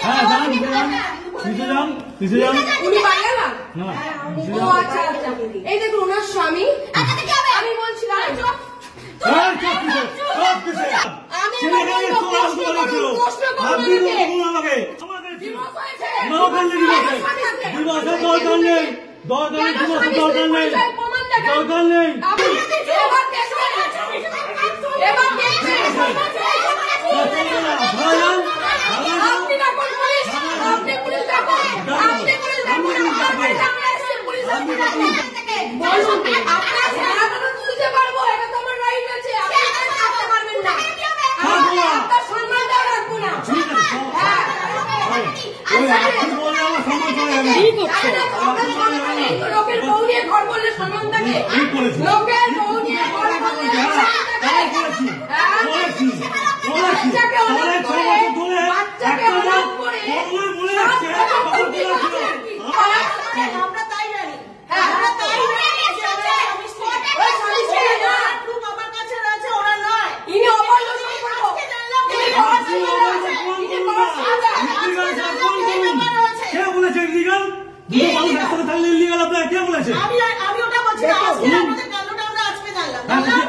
হ্যাঁ যান পিছে যান উনি বাইরে না না ও আচ্ছা আচ্ছা এই দেখুন ওনার স্বামী আমি বলছিলাম আমি প্রশ্ন লোকের বউ নিয়ে ঘর করলে সম্মান থাকে লোকের বউ নিয়ে ঘর করলে বাচ্চাকে অনেক করে আমরা তাই জানি আমরা তাই আমার কাছে রয়েছে ওরা নয় ইনি অবৈধ আমি ওটা বলছি আজকে আমাদের কান্ডটা আমরা আজকে জানলাম।